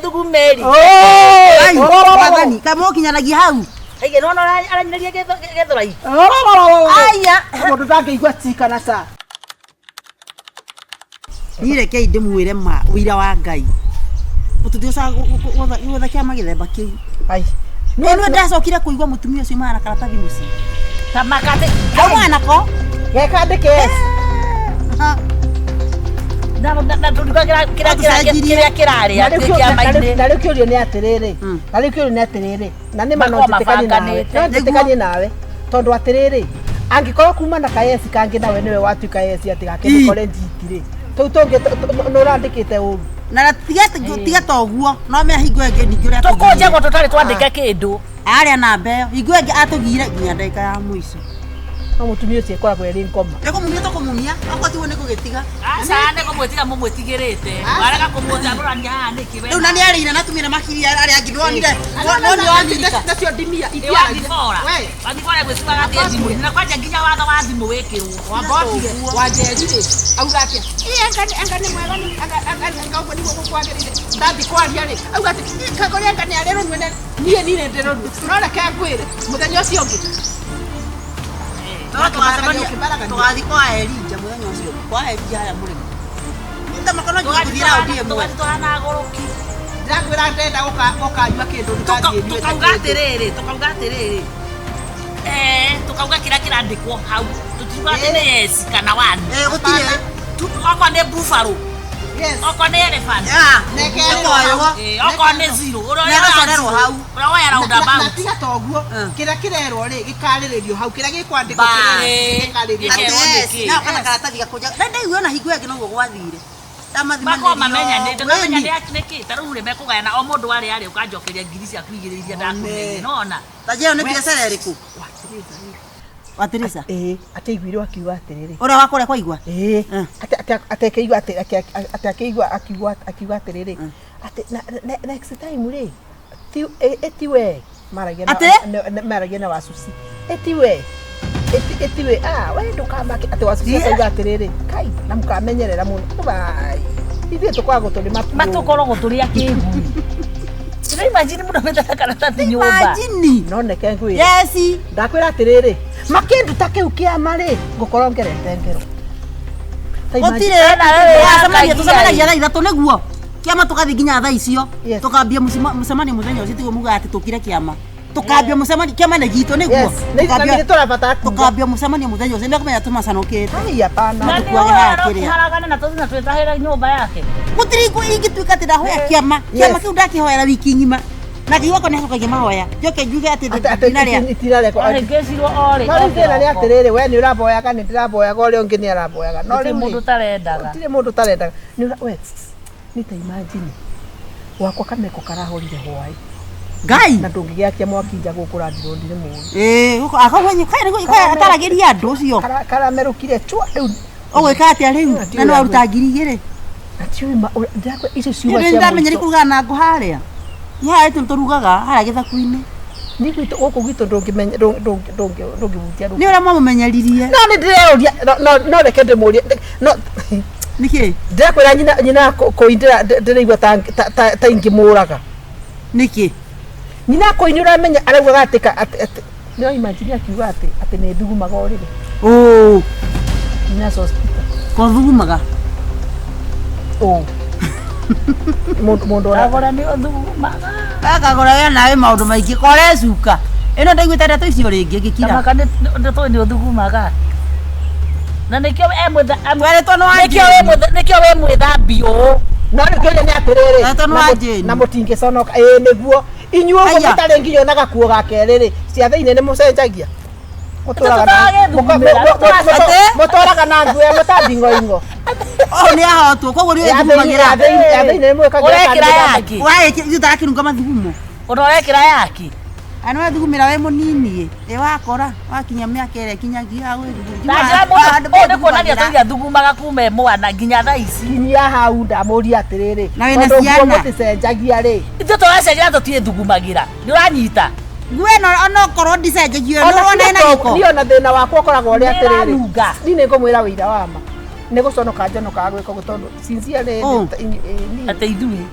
Thugumeri. Ai, wathani, kama ukinyanagia hau. Ege no aranyinaria gethorai. Aya, mundu ndangĩigua tikana sa. Nireke ndimwire ma uira wa Ngai. Ututiosa gotha kiama githemba kiu. Ai. No ndacokire kuigua mutumia ucio mara karatathi muci. Tamakate. Mwana ko? Gekandike. Na tulikwagera kirari atikiamaine. Nari kiurio ni atiriri. Nari kiurio ni atiriri. Na ni mano titekanie nawe. Tondu atiriri. Angikorwo kuma na kayesi kangi nawe niwe watuika yesi atigake kore njitire. Tou tonge no randikite uru. Na tiga toguo no me hingo enge ningi uria tukunje go tutari twandike kindu aria na mbeo hingo enge atugire nginya ndeka ya muico no mutumia ucio koragwo eri ngoma eko mumia to kumumia akwatiwo ni kugitiga asa ne kumwetiga mumwetigirite warega kumutagurania haha niki we nani ari na natumia na makiri ari angidwonire no Amerika nacio ndimia idiafora we andikora gwetiga gati thimu na kwanja nginya watho wa thimu wikirwo wambotire wanjerire auga atia angani mwega ni angauko ni gukwagirire ndathi kwaria ri auga ati kagore angani arero nwene nie ndero nora kagwire muthenya ucio ungi tugathi kwa Elija muthenya ucio kwa Elija ya murimi nda makono ngithira udie mwe twana goroki ndagwira ndenda gukanywa kindu tukauga atiriri tukauga kirandikwo hau tutiuga ni yes kana wani gutire oko ni buffalo yes oko ni elephant oko ni zero urorerwo hau urowera roundabout tiga toguo kira kirerwo ri gikariririo hau kira gikwandikwo kiriririo na kana karatathi gakuja ndaigua na hingo enge no gwathire Bako mamenya ndio namenya ni akineki taru ri mekugayana o mundu wari ari ukanjokeria ngiri cia kwigiriria ndakumenya nona tajeo ni biashara iriku watirisa ateiguirwo akiuga atiriri ura wakore kwa igwa atekeigwa atekeigwa akiuga atiriri next time ri etiwe maragia na wasusi etiwe we ndukamake ati wasusi akiuga atiriri kai na mukamenyerera muno bai ithe tukwago tuli matukoro guturia kiguri ina imagine muno metaka karatathi nyumba imagine noneke ngwi yes ndakwira atiriri makindu take ukiama ri ngukorwo ngerete ngero otire na wewe tusamanagia thaa ithatu niguo kiama tukathi nginya thaa icio tukambia mucemanio muthenya ucio tigo muga ati tukire kiama tukambia mucemanio kiama ni gitu niguo tukambia mucemanio muthenya ucio ndakumenya tumacanukite ai hapana haragana na tuzina twetahira nyumba yake gutiri ingituika ati ndahoya kiama kiu ndakihoera wiki ngima na kiugo kone hakoge mahoya joke njuge ati itinare ko ngecirwo ore no ndina ni atiriri we ni uraboya kana ndiraboya ore ungi ni araboyaga no ri mundu tarendaga tire mundu tarendaga ni we ni ta imagine wakwa kameko karahorire hwai Ngai na ndungigia kia mwaki nja gukura ndirondire mundu akahwenye kai ataragiria andu ucio karamerukire chwa riu ogwika atia riu na no aruta ngiri igiri atiwe ndakwe icio ciuba cia ndamenya ri kuruga na ngo haria ya etu turugaga haria githaku-ini ni gwitu guku gwitu ndungimenya ndungibutia ni ura mumumenyeririe no ni ndireoria no reke ndimurie no niki ndakwira nyina koindira ndireigwa ta ingimuraga niki nyina koinura menya arauga atika no imagine akiuga ati ni thugumaga orire nyina hospital ko thugumaga mundu agora ni thugumaga akagora ya nawe maundu maingi kore cuka ino ndaiguite ndeto icio ringi ngikira tamaka ndeto ni thugumaga na nikio amweretwo no nikio we mwithambio no nikio ni atiriri na mutingi conoka niguo inyuo mutare ngiyo na gakuo gakeriri cia thiine ni mucenjagia mutoraga na nguya mutandingo ingo ni ahotwo koguo ni thugumagira thiine mwekagira yaki utara kirunga mathugumo unorekira yaki anwa thugumira we munini wakora wakinya miaka ire kinyagia hawe ndio kuonania tuya thugumaga kume mwana nginya thaa ici nginya hau ndamuria atiriri na wena ciana muticenjagia ri ithu turacenjia tutie thugumagira ni uranyita gweno ono korwo ndicenjagio no wona ina giko ni ona thina wakwa koragwo ri atiriri ni ngumwira wira wa ma Niguconoka njonoka gwika gutondu sincerely ate ithui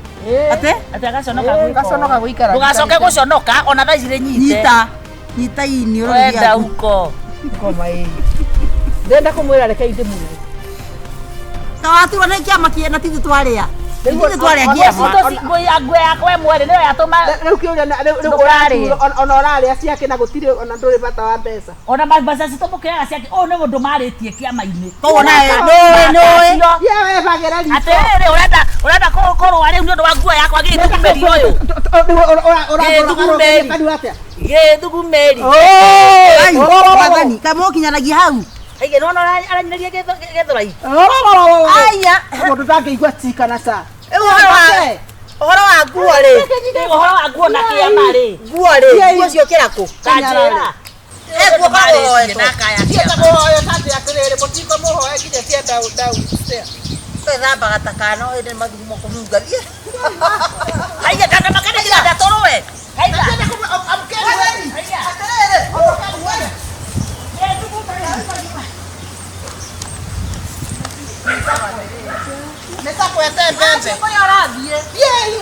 ate gaconoka guikara ndugacoke guconoka ona thaa iciri nyita ini wenda uko ngoma ii ndenda kumwira reke inde muno tawatu wana kiama kiena titi twaria titi twaria kiama ngwe yakwe mwere niyo yatuma riu kiuria ona oraria ciake na gutire ona nduri bata wa mbeca ona mabasa citomukiraga ciake o ni mundu maritie kiama-ini tona no yewe bagira ri atiriri urenda korwa riu ni undu wa nguo yakwa githugumeri uyu githugumeri magani kama kinyanagia hau aige nona aranyiririe githurai aya mundu ndangĩigua tikana sa uhoro wa nguo ri uhoro wa nguo na kiama ri nguo ri nguo cio kiraku kanjira nguo kahoe kahoe kati atiriri mutiko muhoe nginya cia dau thamba gatakano ende mathugumo kumungathie aige kaka makane gira torowe aige nesa kwete mbembe koyorathie yei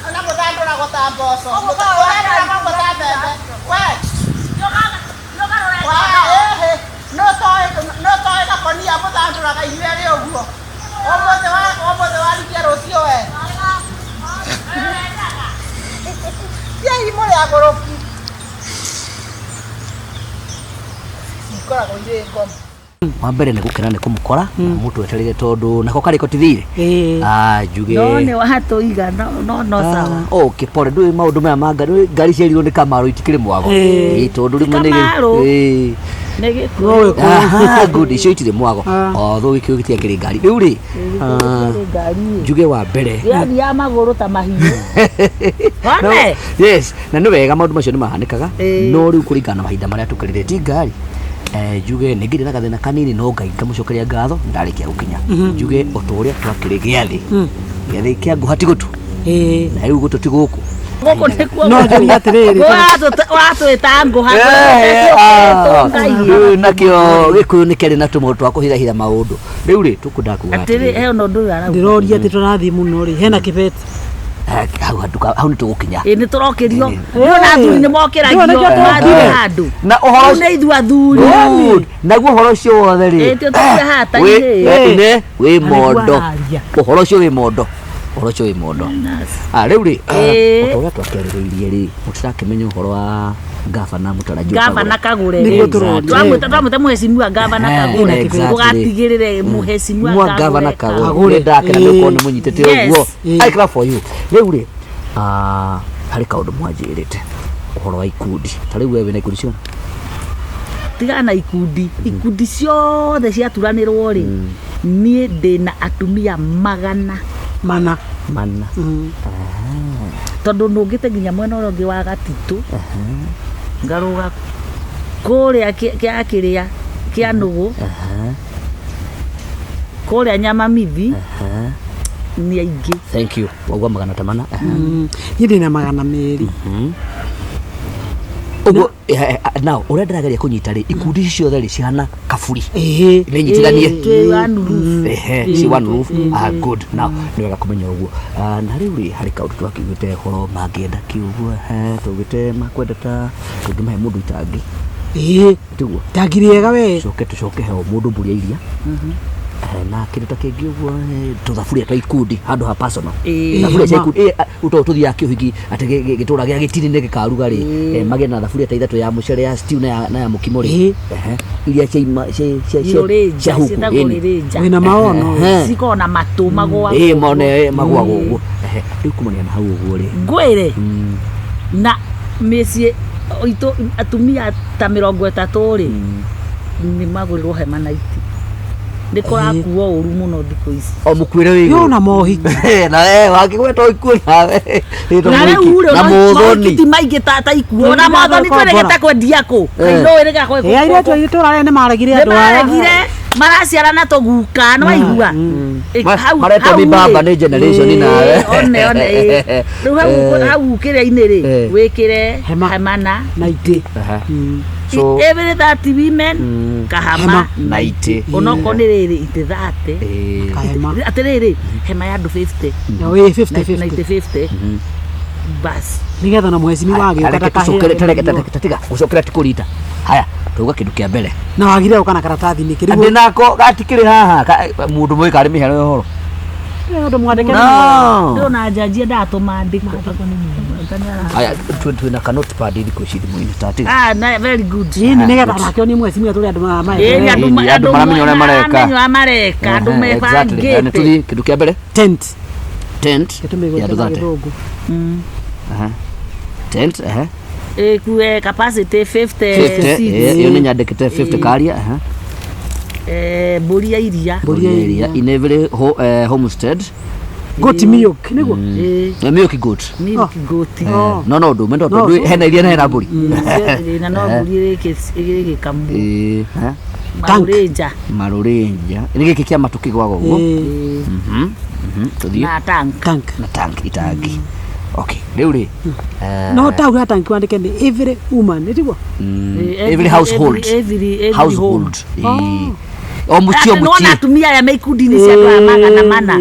ona muthandura gota mboco muthandura gota mbembe we no toe gakonia muthanduraga inyuerĩ ũguo ũmũthĩ warikia rũciũ we yei mũrĩ agũrũki ikoragwo irĩ ngoma wa mbere nä gå kena nä kå må kora må tå eterere tondå nako karä ko tithire njuge no nä watå iga no sawa okay pore ndå maå ndå maya ma ngari ciarirwo nä kamaro itikä rä mwago tondå rä mwe nä good icio itirä mwago thå gä kä gä tiangä rä ngari rä u rä njuge wa mbere ya magå rå ta mahiå yes na nä wega maå ndå macio nä mahanä kaga no rä u kå ringana na mahinda marä a tå kä rä ti ngari njuge nä ngä rä na gathä kanini no ngai ngamå cokeria ngatho ndarä kä a gå kinya njuge o ta å rä a twakä rä gä athä gä athä kä a ngå hati gå tu na rä u gå tå ti gå kå no njuge atiriri watå ä ta ngå nakio gä kå yå nä kä na tå må twa kå hirahira maå ndå rä u rä tå kå ndakuga hena å ndå å yå arauga ndiroria atä tå rathiä må no rä hena kä beti hau nä tå gå kinya nä tå rokä rio na athuri nä mokä ragio mathire handå na å horo nä ithu athuri naguo å horo å cio wothe rä tio tå hata-inä wä mondo å horo å cio wä mondo å horo å cio wä mondo rä u rä å ta å rä a twakä rä rä irie rä må tirakä menya å horo wa ngabana ngabana kagure twamwite muhecimiwa ngabana kagure ugatigirire muhecimiwa ngabana kagure ndakena nä å nä må nyitä te å guo rä u rä harä kaå ndå mwanjä te å horo wa ikundi ta rä u we wä na ikundi ciona tigana na ikundi ciothe ciaturanä rä niä ndä na atumia mana tondå nå ngä te nginya mwena å rä å ngä wa Gatitå ngarå kå rä a kä rä a kä a nå gå kå rä a Nyamamithi nä aingä wagua magana ta mana niä ndä na magana merä uguo nao å rä a ndä rageria kå nyita rä ikundi ciothe rä cihana kaburi nä nyitithanie good now nä wega kå menya å guo na rä u rä harä kaå ndå twakä igä te horo mangä enda kä å guo tå gä te makwenda ta tå ngä mahe må ndå itangä tiguo ndangirä ega we coke tå coke heo må ndå mbå ria iria na kä ndå ta kä ngä å guo tå thaburia twa ikundi handå ha thaburia cia ikundi tå thiaga kä å hiki atä gä tå ra gä a gä tini nä gä karuga rä magä na thaburia ta ithatå ya må cere ya stew na ya må kimo rä iria cia huku wä na maono cikorwo na matå magwaga å guo rä u kumania na hau å guo rä ngwä re na mä ciä itå atumia ta 30 rä nä magå rä rwo hema naiti nä kå rakuo å ru må no thikå ici o må kwä re yo na mohiki na wangä gweta ikuo nawe na rä u rä mohiki ti maingä ta ikuo na mothoni twä rä gä te kwendia kå kainå ä rä gakwä airä tu itå ra nä maregire andå aya maraciarana tuguka no aigua maretwo mibamba nĩ generation nawe one rĩu hau kĩrĩa-inĩ rĩ wĩkĩre hema na itĩ so every 30 women kahama na itĩ onoko nĩ rĩrĩ itĩ 30 kahema atĩrĩrĩ hema ya andũ 50 na we 50 basi nigetha na mheshimiwa wage tatiga gucokera tikũrita haya tuga kĩndũ kĩa mbere na wagire ũkana karatathi-inĩ kĩrĩgũ ndĩ nako gatikĩrĩ haha mũndũ mwĩ karĩ mĩhero ya ũhoro ndũ mwandĩke ndona njanjia ndatumandĩka haya twĩna ka notepad thikũ ici thimũ-inĩ tatiga very good ini nigetha nake ni mheshimiwa tũrĩ andũ andũ maramenya ũrĩa mareka andũ mebangĩte tũthiĩ kĩndũ kĩa mbere tent ya andũ 30 tent kuwe capacity 50 iyo nĩ nyandĩkĩte 50 karia mbũri ya iria in every homestead goat milk niguo milk goat no ndume ndo hena iria na hena mbũri na no mbũri ĩrĩ kamu marũrĩnja nĩ gĩkĩ kĩa matũ kĩgwaga ũguo tũthiĩ na tank itangi okay rĩu rĩ no tau ya tanki wandĩke nĩ every woman nĩtiguo every household o mũcio no na atumia aya me ikundi-inĩ cia andũ aya magana mana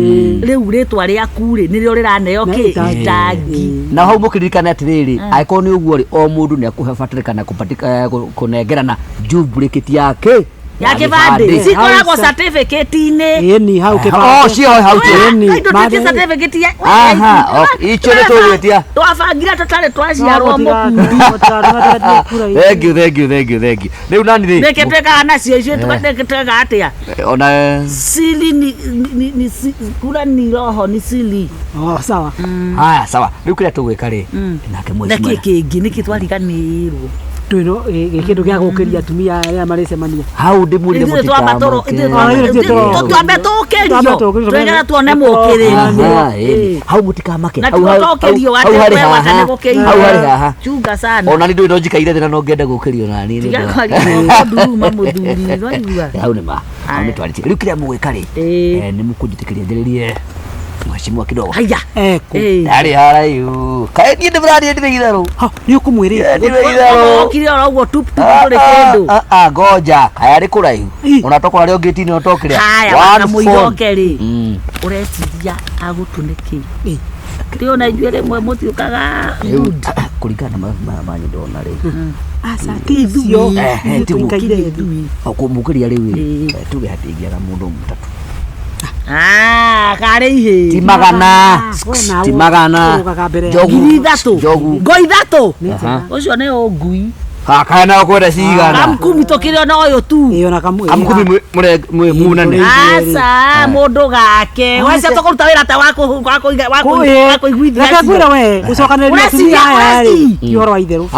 rĩu rĩtwa rĩaku rĩ nĩrĩo rĩraneo itangi na hau mũkĩririkane atĩrĩrĩ angĩkorwo nĩ ũguo rĩ o mũndũ nĩ akũbatarĩkana kũnengerana jubricate yake ya kĩbandĩ cikoragwo certificate-inĩ ĩni hau kĩbandĩ cio hau tũtĩtie certificate ya icio nĩ tũgwĩtia twabangire tũtarĩ twaciarwo mũkundi thank you rĩu nani rĩ reke twĩkaga nacio icio twĩkaga atĩa ona sili ni kura ni roho ni sili sawa haya sawa rĩu kĩrĩa tũgwĩka rĩ nake mwĩcimwe kĩngĩ nĩkĩ twariganĩirwo twino gĩkĩndũ gĩa gũkĩria atumia arĩa marĩcemania hau ndĩmũrire twambe tũkĩrio twegera tuone mũkĩrĩrio hau mũtikamake hau harĩ haha chunga sana ona nĩ ndũĩ no njikaire thĩ na no ngenda gũkĩrio nani nduruma mũthuri nĩwaigua hau nĩ twarĩtie rĩu kĩrĩa mũgwĩka rĩ nĩ mũkũnjĩtĩkĩria njĩrĩrie mheshimiwa kidogo haya ari haraihu kae niĩ ndĩmũraniĩ itherũ nĩ ũkũmwĩrĩra kire ora ũguo tup ndũrĩ kĩndũ ngoja kaya arĩ kũraihu ona tokora rĩo ngĩti-inĩ otokĩrĩa haya na mũiroke rĩ ũreciria agũtũnĩkĩ rĩo na ijuĩ rĩmwe mũtiũkaga kũringana na manyu ndona rĩ asaticio kũmũkĩria rĩu tuge hatĩingiaga mũndũ mũtatũ karĩ ihĩ ti magana njogu ngo ithatũ ũcio nĩ ũngui kana kwenda cigana kamkumi tũkĩrĩ ona ũyũ tu kamkumi munene aca mũndũ gake wacia tũkũruta wĩra ta wakũiguithia reke ngwĩre we gũcokanĩrĩria atumia aya rĩ ti ũhoro wa itherũ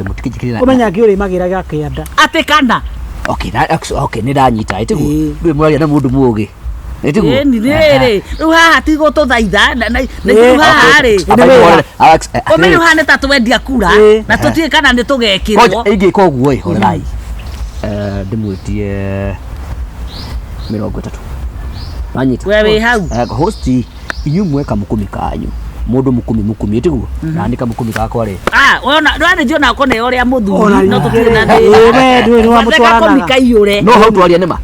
mũtikĩnjĩkĩrĩra ũmenya ngĩũrĩmagĩra gakĩanda atĩ kana nĩ ndanyita ĩtiguo ndũĩ mwaria na mũndũ mũgĩ nĩrĩ rĩu haha ti gũtũthaitha na rĩu haha rĩ ũmenye haha nĩ ta twendia kura na tũtiĩ kana nĩ tũgekĩrwo ingĩka ũguo ĩ horerai ndĩmwĩtie 30 wanyita we wĩ hau host inyuĩ mweka mũkumi kanyu mũndũ mũkumi ĩtiguo nani kamũkumi gakwa rĩ ona ndwanĩnjio nako nĩ ũrĩa mũthuri no tũkĩrĩ na thĩ no hau twaria nĩma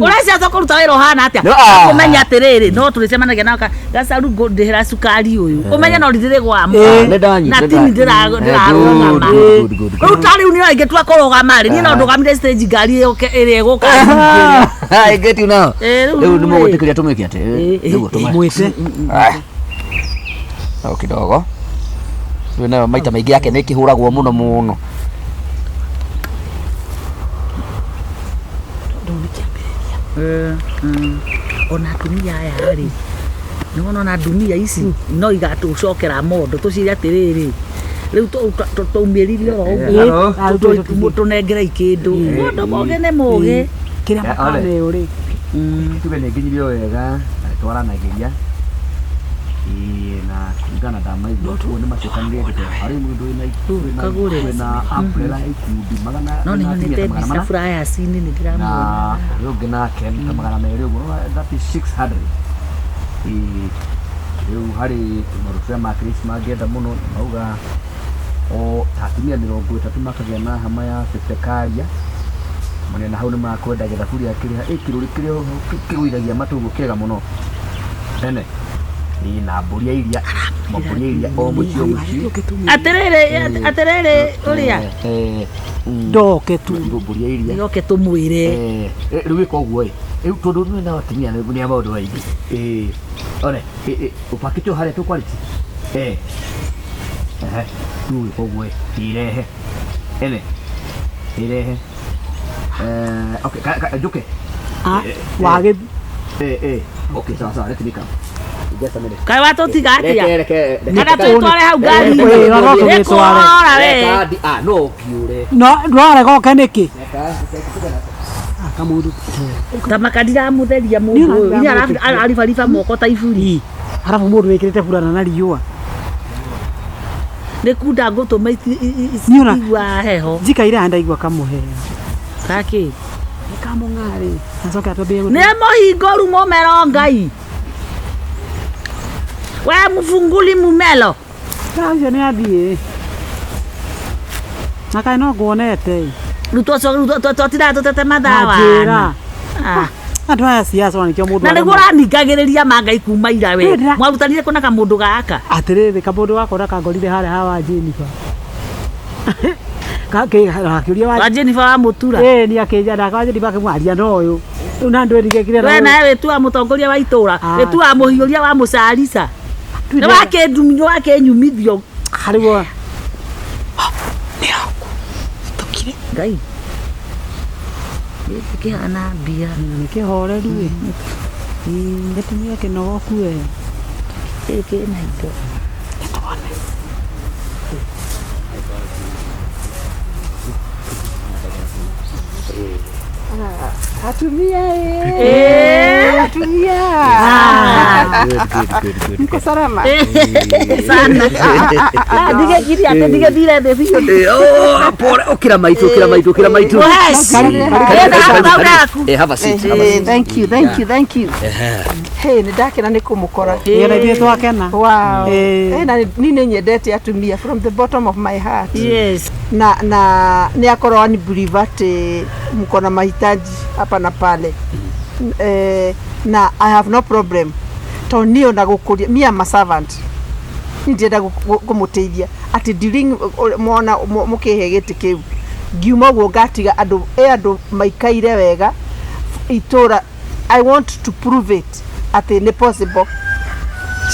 ũrecia tũkũruta wĩra ũhana atĩa ũmenya atĩrĩrĩ no tũrĩcemanagia na gacaru ndĩhera cukari ũyũ ũmenye no rĩthĩrĩ gwamo na tini ndĩrarũgama rĩu ta rĩu nĩo ingĩtua kũrũgama rĩ niĩ no ndũgamire stage ngari ĩrĩa ĩgũka get you now rĩu nĩ mũgũtĩkĩria tũmĩke atĩ nĩguo mwĩte kidogo rĩu nayo maita maingĩ yake nĩ kĩhũragwo mũno ona atumia aya rĩ nĩwona ona ndumia ici no igatũcokera mondo tũcirie atĩrĩrĩ rĩu tũmĩrire oro ũguo tũnengerei kĩndũ mũndũ mũgĩ nĩ mũgĩ kĩrĩa makane ũrĩ tuge nĩ nginyirio wega twaranagĩria na kũringana ndamaigua kuo nĩ macokanire harĩ mũndũ wĩna umbrella ikundi magana no nĩ nyonete mbica flyers-inĩ nĩ ndĩramwona rĩu ũngĩ nake ta magana merĩ ũguo that is 600 rĩu harĩ marũbĩa ma Krismasi mangĩenda mũno mauga o atumia 30 makagĩa na hama ya cebekaria mũnena hau nĩ makwenda gĩthaburia kĩrĩa kĩgũithagia matũgũ kĩega mũno tene na mbũri ya iria o mũciĩ atĩrĩrĩ ũrĩa ndoke tu mbũri ya iria ndoke tũmwĩre rĩu wĩka ũguo rĩu tondũ nĩ na atumia nĩ maũndũ maingĩ one ũpakĩtwo harĩa tũkwarĩti tu wĩka ũguo irehe ene irehe okay njuke wage okay sawa retirika kaĩ watũtiga atĩa kana tũtware hau ngari no kiure no ndwarega oke nĩkĩ kamundu ta makandiramutheria mũndũ ũyũ aribariba moko ta iburi halafu mũndũ wĩkĩrĩte burana na riũa nĩ kunda ngũtũma igua heho njikaire handa igua kamuhe kaki kamũng'arĩ acoke atwambie nĩ mũhingoru mũmero Ngai we mfunguli mumelo ucio nĩ athiĩ na kaĩ no nguonete twatira tũtete mathawa andũ aya ciaca nĩkĩo mũndũ na nĩguo ũraningagĩrĩria Mangai kuma ira we mwarutanire kũna kamũndũ gaka atĩrĩrĩ kamũndũ gakona kangorire harĩa hawa Jennifer kakĩũria wa Jennifer wa mũtura nĩ akĩnja ndaka Jennifer akĩmwaria no ũyũ rĩu na ndũ erigekire we nawe wĩtua mũtongoria wa itũra wĩtua mũhiũria wa mũcarica nĩ wakĩnyumithio harĩguo nĩ aku tũkire Ngai gĩkĩ kĩhana mbia nĩ kĩhoreru gĩtumia kĩnogoku we gĩkĩ na indo atumia atumia niko salama sana dige giri ate dige dire de biyo pole okira maitu have a seat thank you hey nidakena nikumukora yera bia twakena wow na nini nyendete atumia from the bottom of my heart yes na ni akorwa ni believer te mkona mahitaji hapa na pale na I have no problem to nio na gukuria me am a servant nindenda kumuteithia ati during mona mukihegete kiu ngiuma guo ngatiga andu maikaire wega itura I want to prove it ati ni possible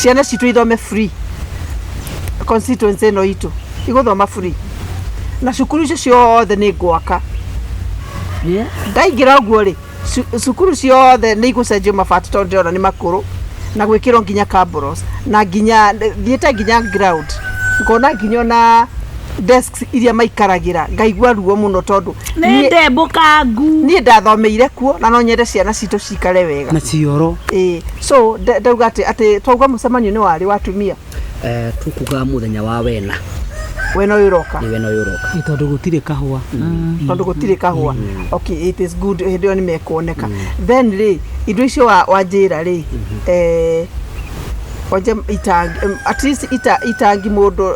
ciana citu ithome free constituency no itu iguthoma free na cukuru icio ciothe ni gwaka ndaingira guo ri cukuru ciothe ni igucenjio mabati tondu ndona ni makuru na gwikirwo nginya cabros na nginya thiete nginya ground ngona nginya na desks iria maikaragira ngaigua ruo muno tondu ni ndembukangu ni ndathomeire kuo na no nyende ciana citu cikare wega na cioro so ndauga ati twauga mucemanio ni wari watumia tukuga muthenya wa wena wena uroka tondu gutire kahua tondu gutire kahua okay it is good ndio ni mekuoneka then ri indo icio wa njira ri oje itangi at least itangi mundu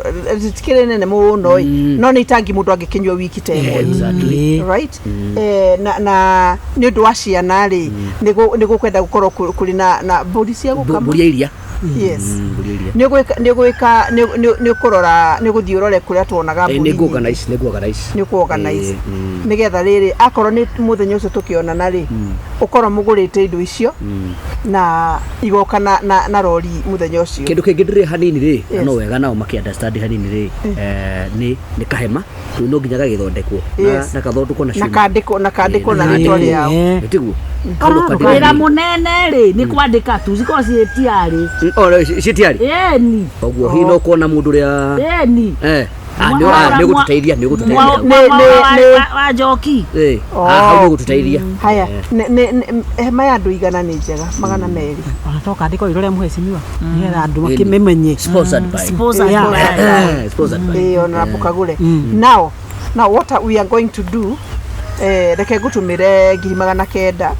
tikire nene muno no ni itangi mundu angikinywa wiki temwe exactly right na ni ndu wa ciana ri ni gukwenda gukorwo kuri na body cia gukama body iria yes ni gwika ni kurora ni guthiurore kuria tuonaga body ni organize nigetha riri akorwo ni muthenya ucio tukionana ri ukorwo mugurite indo icio na igoka na rori muthenya ucio kindu kingi ndire hanini ri no wega nao maki understand hanini ri ni kahema tu no nginya gagithondekwo na kathondekwo na kandikwo na ritwa riao tiguo wira munene ri ni kwandika tu ziko cietiari cietiari ni oguo hino kuona mundu ria ni nä gå tå teithia nä gå tå teithia wa njoki hau nä gå tå teithia haya hema ya andå igana nä njega 200 anatoka andä ko irore mheshimiwa nä andå makimenye honorable Kagure. Now what we are going to do reke ngutumire 900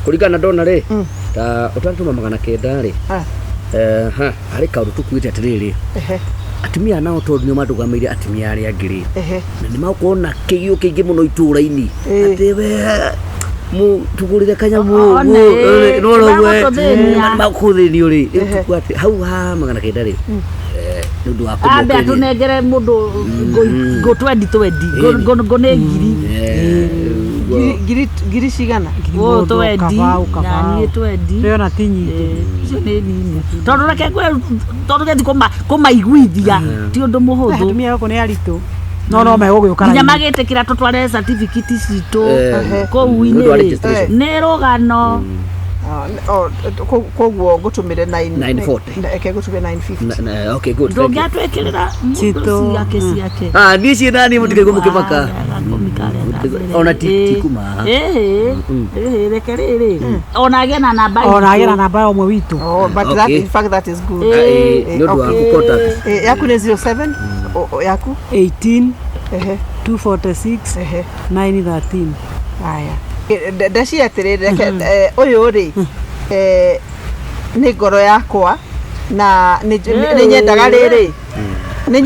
kuringana ndona ri ta utatuma 900 ri harä kaå ndå tå kuä te atä rä rä atumia nao tondå nä matågamä atumia arä angä rä na nä makorwo na kä gä å kä ingä må no itå ra-inä atä we tugå rä re kanyamå makå thä nio rä hau ha 900 rä nä å ndå wa ambe atå nengere må ndå ngå 2020 ngå nä ngiri cigana naniä twendi icio nä nini tondå reke tondå gethi kå maiguithia ti å ndå må hå thå atumia gũkũ nĩ aritũ no megå gä å kara nginya magä tä kä ra tå tware certificate citå kå u-inä nä rå gano koguo ngå tå mä re 940 ngå tå mä 950 ndå ngä atwä kä rä ra ciake niä ciä nani må tigaigwo må kä maka ona tikuma reke rä rä ona agä na namba omwe witå nä å ndå wa gå contact yaku nä 07 yaku 18 246 913 haya ndacia atä rä reke å yå rä nä ngoro yakwa na nä nyendaga rä rä nä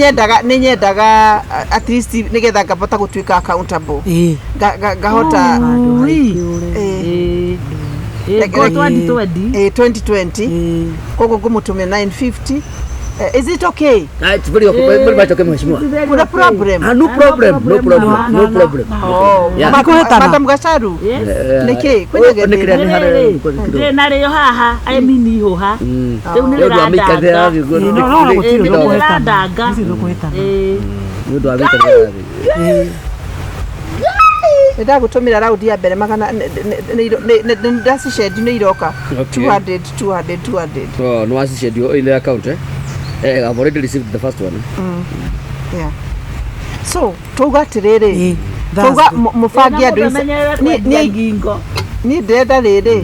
nyendaga at least nä getha ngahota gå tuä ka accountable ngahota 2020 koguo ngå må tå mä 950 is it okay? It's very okay, mheshimiwa. Kuna problem? No problem. Madam Gacharu. Niki kwenye ngende na rĩo haha emini hoha rĩu nĩ rĩrandanga ndagũtũmĩra raundi ya mbere magana ndacicendi nĩ iroka 200 no wacicendio ile account I've already received the first one yeah so tuga atiriri tuga mũbangi andũ niĩ ndĩrenda rĩrĩ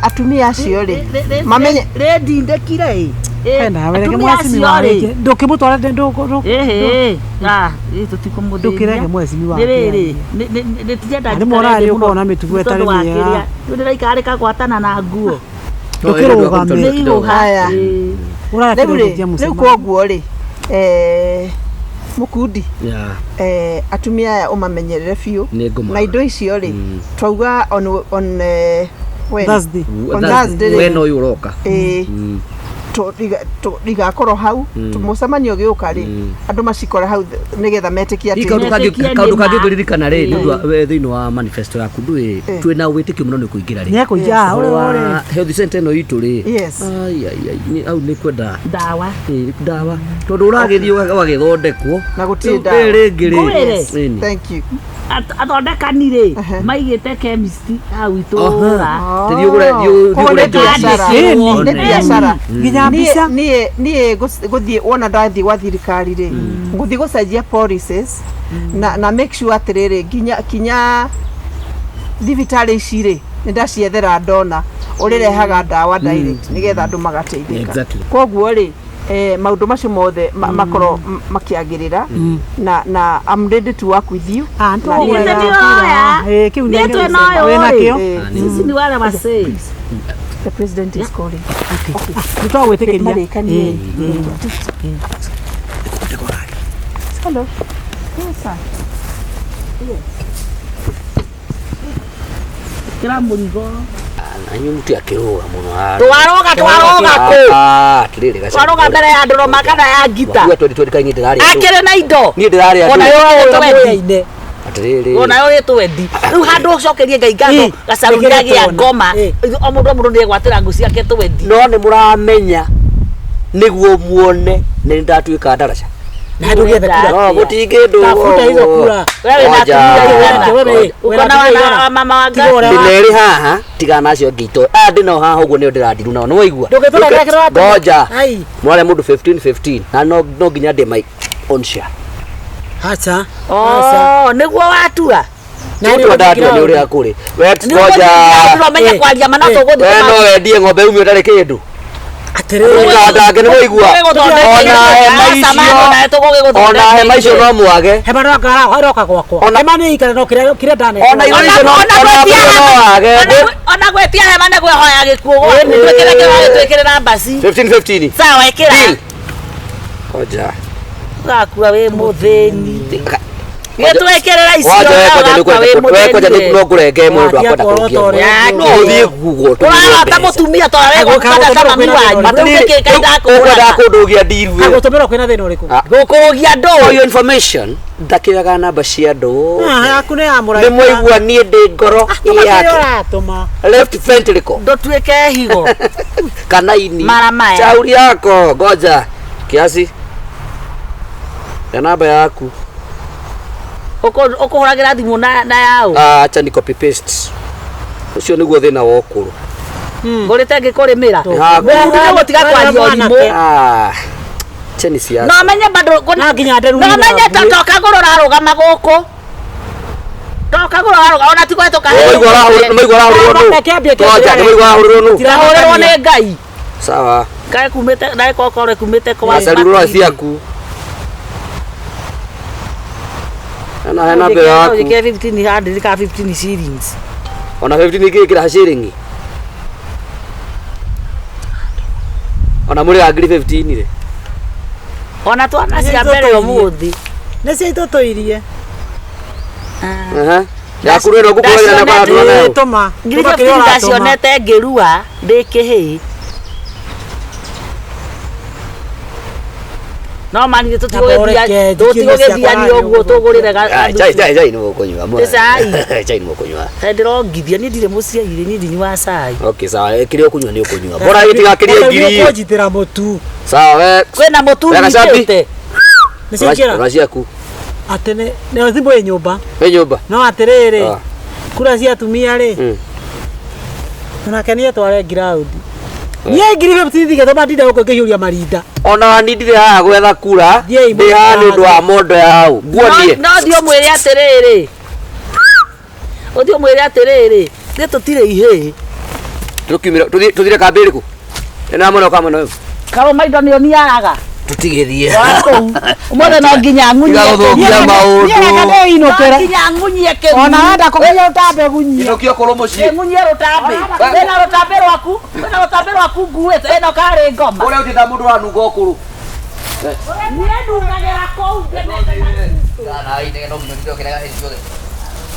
atumia acio rĩ mamenye rĩndindĩkire nawereke mwacimi warĩke ndũkĩmũtwara tũtikũmũthĩria mwacimi wa rĩrĩ nĩtĩrenda ũkorwo na mĩtugo ĩtarĩ mĩega ndĩraikara rĩkagwatana na nguo haya rĩu koguo rĩ mũkundi atumia aya ũmamenyerere biũ na indo icio rĩ twauga on Thursday wena ũyũ ũroka igakorwo hau mũcemanio gĩũka rĩ andũ macikore hau nĩgetha metĩkie kaũndũ kangĩ ngũririkana rĩ nĩ ũndũ thĩinĩ wa manifesto yaku ndũĩ twĩna wĩtĩkio mũno nĩ kũingĩra rĩ health center ĩno itũ rĩ au nĩ kwenda ndawa tondũ ũragĩthiĩ ũgagĩthondekwo na gũtirĩ rĩngĩ thank you athondekani rĩ maigĩte chemist hau itũra nĩ biacara niĩ gũthiĩ wona ndathiĩ gwa thirikari rĩ ngũthiĩ gũcenjia policies na make sure atĩrĩrĩ kinya thibitarĩ ici rĩ nĩ ndaciethera ndona ũrĩrehaga ndawa direct nĩgetha andũ magateithĩka koguo rĩ maundu macio mothe makorwo makiagirira na I'm ready to work with you the president is calling hello yes sir kira mũrigo anyu mtu akiruga muno twaroga twaroga mbere ya ndoroma kana ya ngita akire na indo ona yo gĩtwendi rĩu handũ ũcokerie ngai ngatho gacaru gĩa ngoma o mũndũ nĩ egwatĩra ngũ ciake twendi no nĩ mũramenya nĩguo muone nĩ ndatuĩka ndaraca Na ndio kura. No, butige ndo. Tafuta hizo kura. Wewe na kura wewe. Uko na wana mama wa Ngai. Ndineri haha tiga nacio ngito. Ndino haha uguo ni ndirandiru nao. Ni waigua. Ngoja. Mwale mundu 15 na no nginya ndi mai on share. Acha. Niguo watua. Na ndio ndatua ni uri akuri. We ngoja. Ndumenya kwaria mana tuguthi. We no wendie ng'ombe umio ndari kindu. Atiriri ndake ni waigua. Ona hema icio no mwage. Hema no ngara hoiroka gwakwa. Hema ni ikare no kire ndane. Ona icio no mwage. Ona gwetia hema na gwehoya gikuo. Twikire kira twikire basi. 15 sawa ikira. Ngoja. Gakua we mutheni. Ngetwekerera icio. Waje no kurenge mundu akwenda kurukia. No uthie gugo. Ata mutumia twawe gukanda kama miwanyu. Ndike kaida kukwenda kundugia ndiru. Agotomera kwina thina uriku. Gukugia ndo. For your information, ndakiaga namba cia ndo. Yaku ni amura. Ni mwaigua nie ndi ngoro yake. Left ventricle. Ndo tuike higo. Kana ini. Maramaya. Shauri yako. Ngoja. Kiasi. Ya namba yaku. Oko horagira thimu na yao. Acha ni copy paste. Ucio niguo thina wa okuru. Ngorete ngikurimira. Wewe gutiga kwaria urimu. Cheni cia. No menye bado Na nginya nderu. No menye toka gurora rugama guku. Toka gurora rugama ona tiko toka. Moigwa ra nu. Ngoja moigwa ra nu. Tirahorerwo ni Ngai. Sawa. Kae kumite na kokore kumite kwa. Asalurwa ciaku. Ana hena mbere yaku. Ike 15 hadi ka 15 shillings. Ona 15 ikira shilingi. Ona muri agri 15 re. Ona twana cia mbere umuthi. Nĩ itotoirie. Yaku rero gukuoya na kwa twana. Toma. Ngirika ndacionete ngirua ndikihi. No mani tutigogia ni oguo tugurire ga. Chai ni mukunywa mwa. Chai ni mukunywa. Ndirongithia ni ndire muciaire ni ndinywa cai. Okay sawa kire ukunywa ni ukunywa. Bora gitigakirie ngiri. Kujitira mutu. Sawa kwena mutu ni Nĩciĩkĩra raciaku atene nĩ thimũ ĩ nyũmba no atĩrĩrĩ kura cia atumia rĩ onake nĩ etware ground niĩ ngiri 50 gĩthoma ndinde gũkũ ngĩhiũria marinda ona nindire haha gwetha kura ndĩ haha nĩ ũndũ wa mondo ya hau nguonie no thiĩ ũmwĩre atĩrĩrĩ ũthiĩ ũmwĩre atĩrĩrĩ nĩ tũtirĩ ihĩ tũthire kambĩ ĩrĩkũ ĩno mwena ũka mwena ũyũ Karũma indo nĩ ũniaraga tutigithie ũmũthĩ no nginya ngunyie gũthũkia maũndũ nginya ngunyie kĩgunyũ ona wenda kũmenya ũtambe gunyie inũkia kũrũ mũciĩ ngunyie rũtambe wĩna rũtambe rwaku nguĩte ĩno karĩ ngoma ũrĩa ũtĩta mũndũ wanunga ũkũrũ niĩ ndungagĩra kũu Nah, ini kan om, nanti kita kena kasih juga.